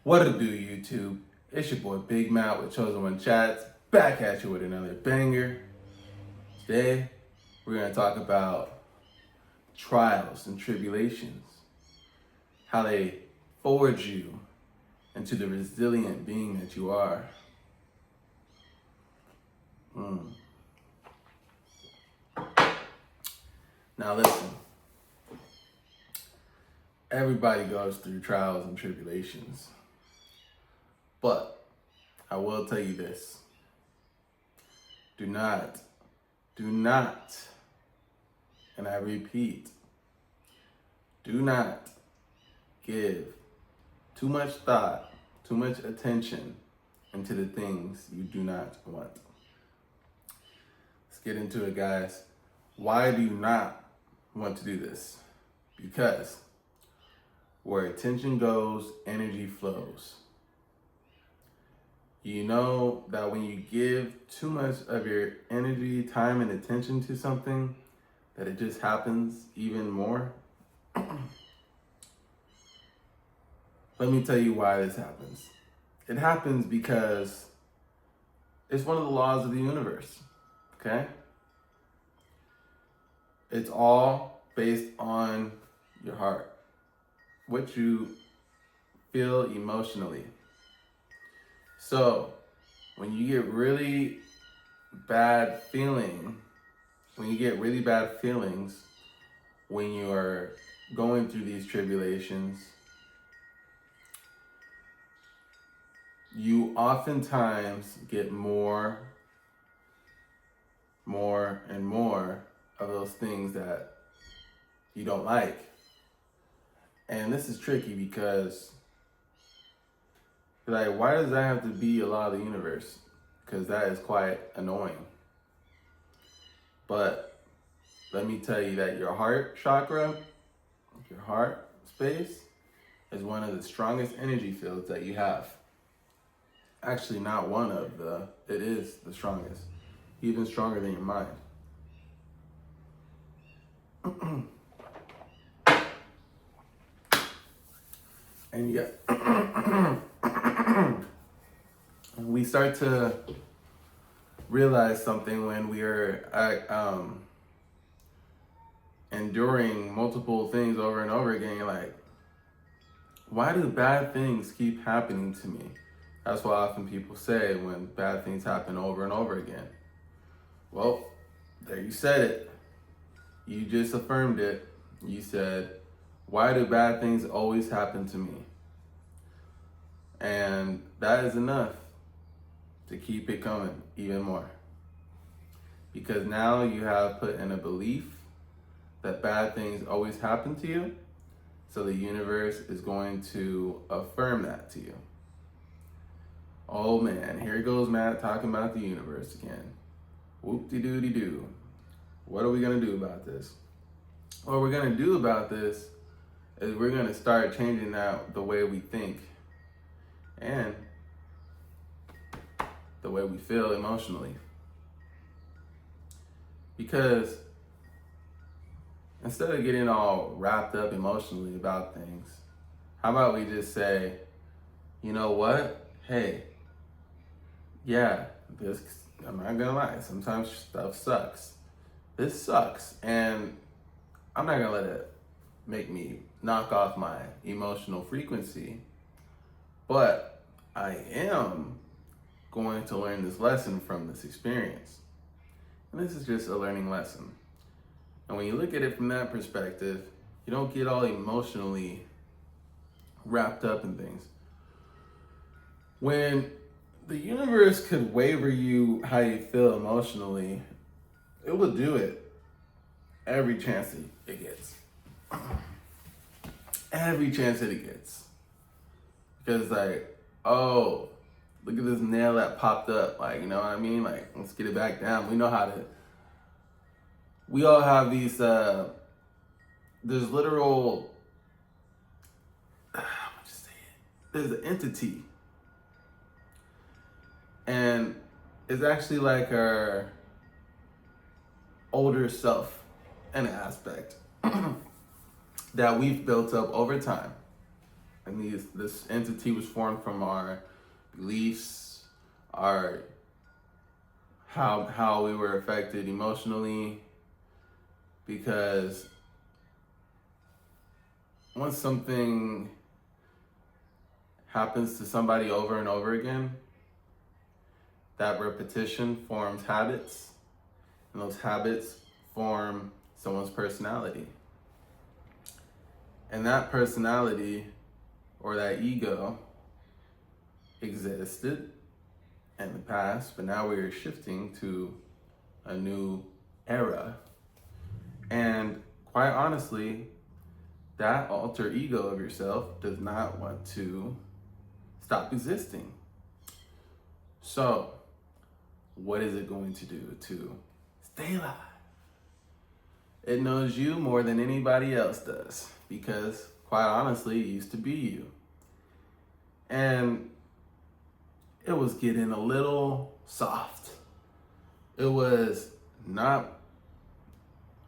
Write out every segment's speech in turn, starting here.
What it do, YouTube? It's your boy Big Matt with Chosen One Chats, back at you with another banger. Today, we're going to talk about trials and tribulations, how they forge you into the resilient being that you are. Now listen, everybody goes through trials and tribulations, but I will tell you this. Do not, and I repeat, do not give too much thought, too much attention into the things you do not want. Let's get into it, guys. Why do you not want to do this? Because where attention goes, energy flows. You know that when you give too much of your energy, time, and attention to something, that it just happens even more? Let me tell you why this happens. It happens because it's one of the laws of the universe, okay? It's all based on your heart, what you feel emotionally. So, when you get really bad feelings, when you are going through these tribulations, you oftentimes get more and more of those things that you don't like. And this is tricky because, like, why does that have to be a law of the universe? Because that is quite annoying. But let me tell you that your heart chakra, your heart space, is one of the strongest energy fields that you have. Actually, not one of it is the strongest. Even stronger than your mind. And yeah, we start to realize something when we are enduring multiple things over and over again. You're like, why do bad things keep happening to me? That's what often people say when bad things happen over and over again. Well, there you said it. You just affirmed it. You said, why do bad things always happen to me? And that is enough to keep it coming even more. Because now you have put in a belief that bad things always happen to you. So the universe is going to affirm that to you. Oh man, here goes Matt talking about the universe again. Whoop-de-doo-de-doo. What are we gonna do about this? What we're gonna do about this is we're gonna start changing out the way we think and the way we feel emotionally. Because instead of getting all wrapped up emotionally about things, how about we just say, you know what? Hey, yeah, I'm not gonna lie, sometimes stuff sucks. This sucks, and I'm not gonna let it make me knock off my emotional frequency, but I am going to learn this lesson from this experience. And this is just a learning lesson. And when you look at it from that perspective, you don't get all emotionally wrapped up in things. When the universe could waver you how you feel emotionally, it will do it every chance it gets. Every chance that it gets. Because like, oh, look at this nail that popped up. Like, you know what I mean? Like, let's get it back down. We all have these, there's literal, there's an entity. And it's actually like our older self in an aspect that we've built up over time. And this entity was formed from our beliefs, our how we were affected emotionally, because once something happens to somebody over and over again, that repetition forms habits, and those habits form someone's personality. And that personality or that ego existed in the past, but now we're shifting to a new era. And quite honestly, that alter ego of yourself does not want to stop existing. So, what is it going to do to stay alive? It knows you more than anybody else does, because quite honestly, it used to be you. And it was getting a little soft. It was not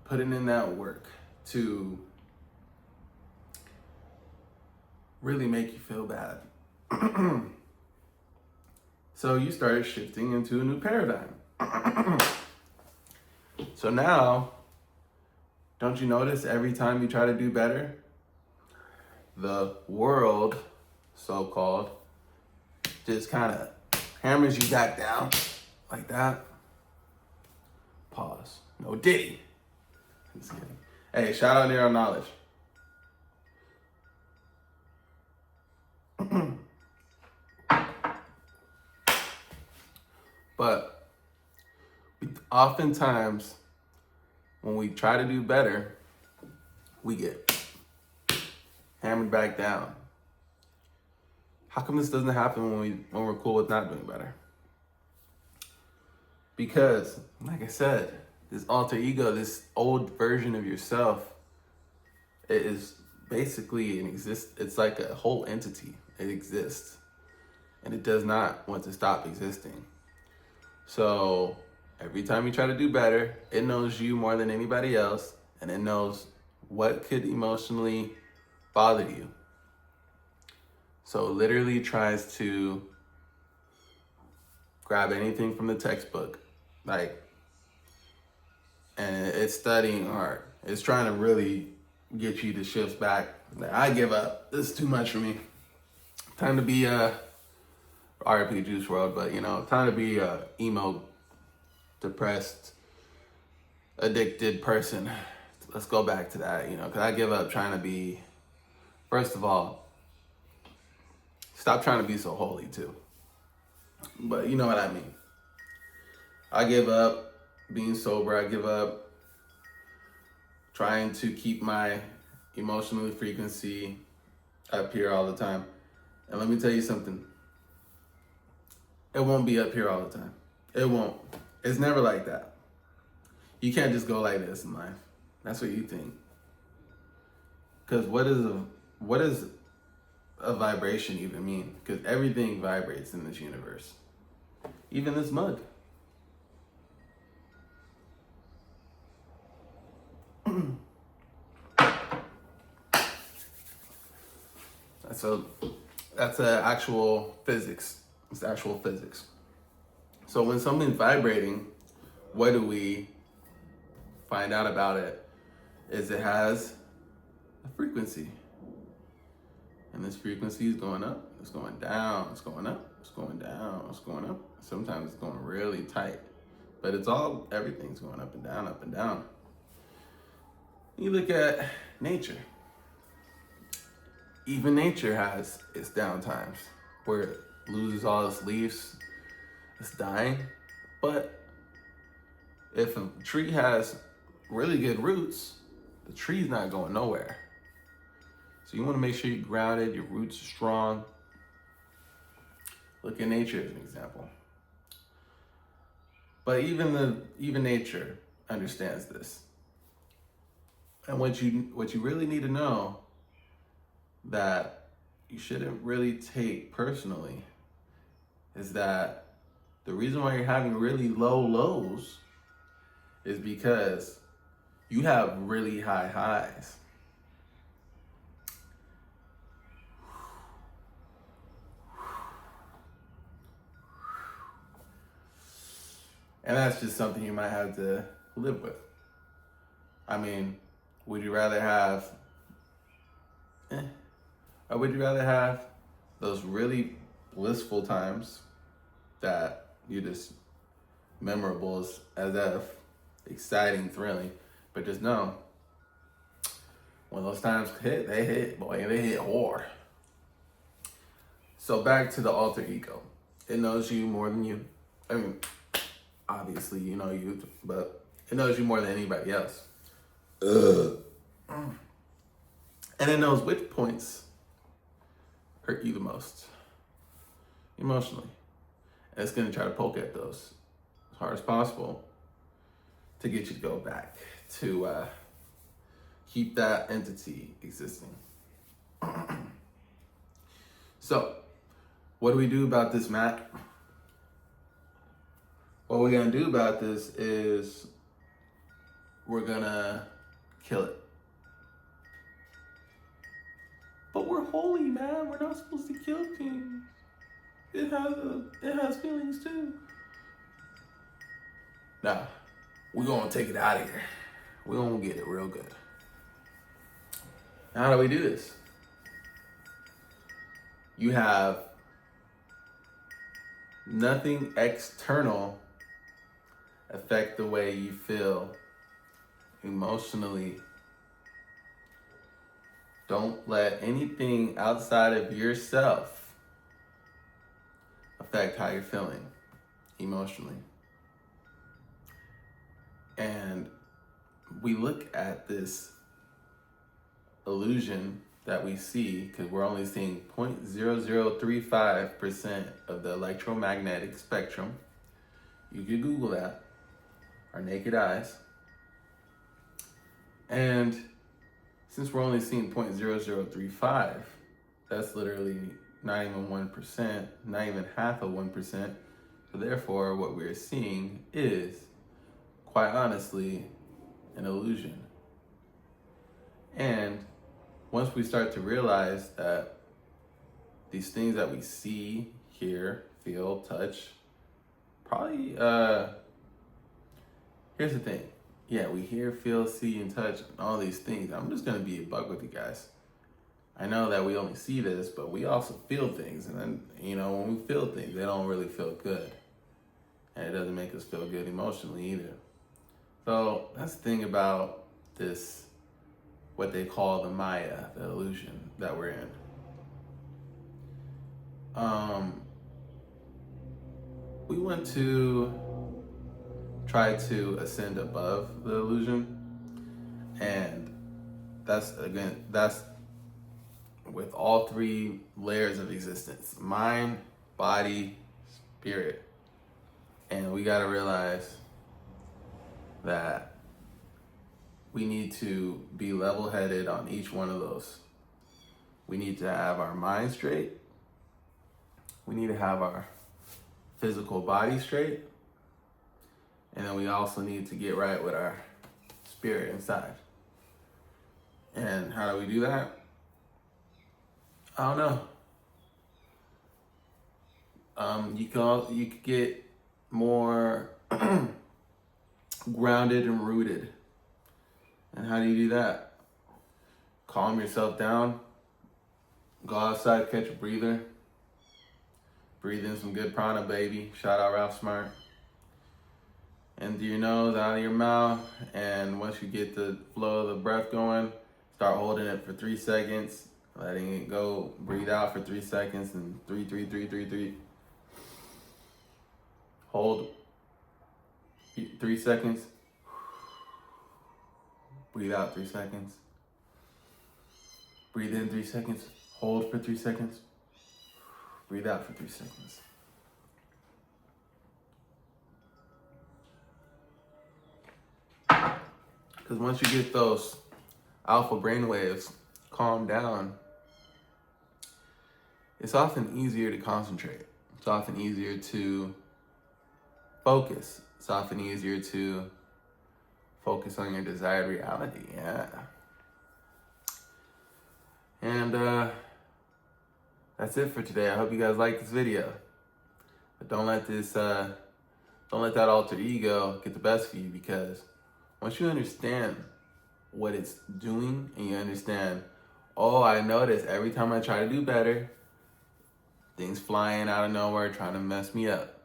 putting in that work to really make you feel bad. So you started shifting into a new paradigm. So now, don't you notice every time you try to do better, the world, so-called, just kind of hammers you back down like that? Pause. No diddy. Just kidding. Hey, shout out Neural Knowledge. But oftentimes, when we try to do better, we get hammered back down. How come this doesn't happen when we're cool with not doing better? Because, like I said, this alter ego, this old version of yourself, it is basically it's like a whole entity. It exists, and it does not want to stop existing. So every time you try to do better, it knows you more than anybody else, and it knows what could emotionally bother you. So it literally tries to grab anything from the textbook, and it's studying hard. It's trying to really get you to shift back. I give up. This is too much for me. Time to be RIP Juice WRLD, but time to be a emo, depressed, addicted person. Let's go back to that, because I give up trying to be, first of all, stop trying to be so holy too. But you know what I mean. I give up being sober. I give up trying to keep my emotional frequency up here all the time. And let me tell you something. It won't be up here all the time. It won't. It's never like that. You can't just go like this in life. That's what you think. Because what does a vibration even mean? Because everything vibrates in this universe. Even this mug. That's actual physics. It's actual physics. So when something's vibrating, what do we find out about it? Is it has a frequency. And this frequency is going up, it's going down, it's going up, it's going down, it's going up. Sometimes it's going really tight. But everything's going up and down, up and down. You look at nature. Even nature has its down times where it loses all its leaves, it's dying. But if a tree has really good roots, the tree's not going nowhere. So you want to make sure you're grounded, your roots are strong. Look at nature as an example. But even nature understands this. And what you really need to know that you shouldn't really take personally is that the reason why you're having really low lows is because you have really high highs. And that's just something you might have to live with. I mean, would you rather have, or would you rather have those really blissful times that you just memorable as if exciting, thrilling, but just know when those times hit, they hit, boy, they hit hard. So back to the alter ego. It knows you more than you. I mean, obviously you know you, but it knows you more than anybody else. And it knows which points hurt you the most emotionally. And it's gonna try to poke at those as hard as possible to get you to go back to keep that entity existing. So, what do we do about this, Matt? What we're gonna do about this is we're gonna kill it. But we're holy, man. We're not supposed to kill things. It has feelings too. Nah, we're gonna take it out of here. We're gonna get it real good. Now, how do we do this? You have nothing external affect the way you feel emotionally. Don't let anything outside of yourself affect how you're feeling emotionally. And we look at this illusion that we see because we're only seeing 0.0035% of the electromagnetic spectrum. You can Google that, our naked eyes. And since we're only seeing 0.0035, that's literally not even 1%, not even half of 1%. So therefore, what we're seeing is, quite honestly, an illusion. And once we start to realize that these things that we see, hear, feel, touch, probably, here's the thing. Yeah, we hear, feel, see, and touch, and all these things. I'm just gonna be a buck with you guys. I know that we only see this, but we also feel things. And then, when we feel things, they don't really feel good. And it doesn't make us feel good emotionally either. So that's the thing about this, what they call the Maya, the illusion that we're in. We want to try to ascend above the illusion. And that's with all three layers of existence: mind, body, spirit. And we gotta realize that we need to be level-headed on each one of those. We need to have our mind straight. We need to have our physical body straight. And then we also need to get right with our spirit inside. And how do we do that? I don't know. You could get more grounded and rooted. And how do you do that? Calm yourself down. Go outside, catch a breather. Breathe in some good prana, baby. Shout out Ralph Smart. In through your nose, out of your mouth. And once you get the flow of the breath going, start holding it for 3 seconds. Letting it go. Breathe out for 3 seconds. And 3. Hold 3 seconds. Breathe out 3 seconds. Breathe in 3 seconds. Hold for 3 seconds. Breathe out for 3 seconds. Because once you get those alpha brain waves calmed down, it's often easier to concentrate. It's often easier to focus. It's often easier to focus on your desired reality. Yeah. And that's it for today. I hope you guys like this video. But don't let this Don't let that alter ego get the best of you, because once you understand what it's doing and you understand, oh, I notice every time I try to do better, things flying out of nowhere trying to mess me up.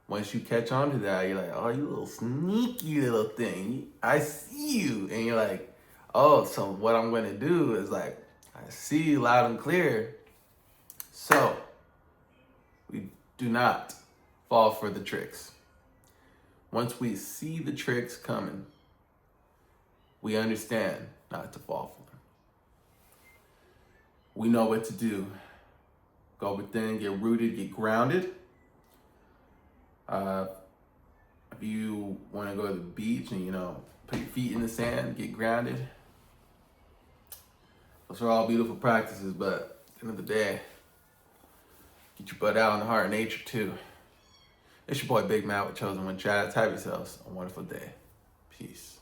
Once you catch on to that, you're like, oh, you little sneaky little thing. I see you. And you're like, oh, so what I'm going to do is like, I see you loud and clear. So we do not fall for the tricks. Once we see the tricks coming, we understand not to fall for them. We know what to do. Go within, get rooted, get grounded. If you want to go to the beach and, put your feet in the sand, get grounded. Those are all beautiful practices, but at the end of the day, get your butt out in the heart of nature too. It's your boy Big Matt with Chosen One Chats. Have yourselves a wonderful day. Peace.